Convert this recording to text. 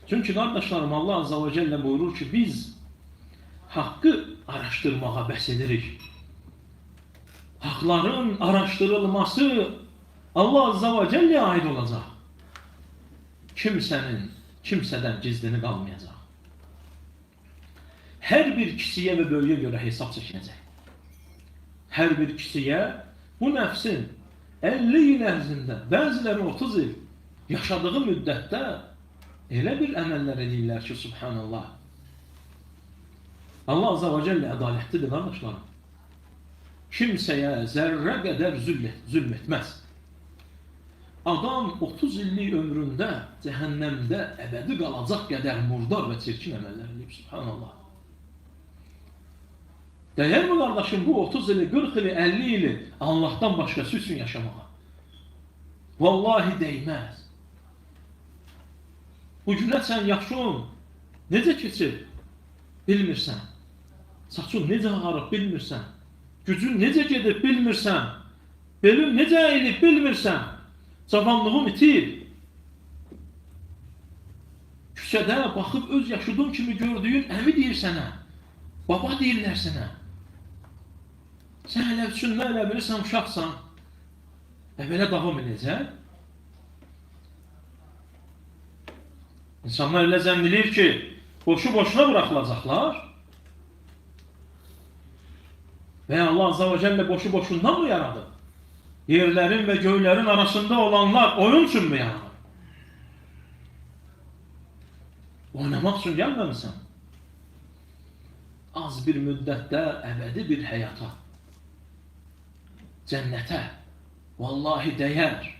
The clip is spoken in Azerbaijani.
Çünkü kardeşlerim Allah Azze ve Celle buyurur ki biz hakkı araştırmaya bəsedirik. Hakların araştırılması Allah Azze ve Celle'ye ait olacak. Kimseden gizlini kalmayacak. Her bir kişiye ve bölüye göre hesap çekilecek. Her bir kişiye bu nefsin 50 yıl ərzində, bəziləri 30 yıl yaşadığı müddətdə elə bir əməllər edirlər ki, subhanallah. Allah Azze ve Celle ədalətlidir, qardaşlarım. Kimsəyə zərrə qədər zülm etməz. Adam 30 illik ömründə cəhənnəmdə əbədi qalacaq qədər murdar və çirkin əməllər edib, subhanallah. Değer mi kardeşim bu 30 ili, 40 ili, 50 ili Allah'tan başkası için yaşamaya? Vallahi değmez. Bu günə sən yaşın necə keçir bilmirsən. Saçın necə ağarıb bilmirsən. Gücün necə gedib bilmirsən. Belin necə əyilib bilmirsən. Cavanlığın itir. Küçədə baxıb öz yaşadığın kimi gördüyün əmi deyir sənə. Baba deyirlər sənə. Sən hələ üçün nə elə bilirsən, uşaqsan. Belə davam edəcək. İnsanlar elə zənn edir ki, boşu-boşuna bırakılacaqlar. Və Allah Azze ve Celle boşu-boşundan mı yaradı? Yerlerin ve göylerin arasında olanlar oyun için mi yaradı? Oynamaq üçün gəlməmisən. Az bir müddətdə əbədi bir həyata, cənnətə vallahi dəyər.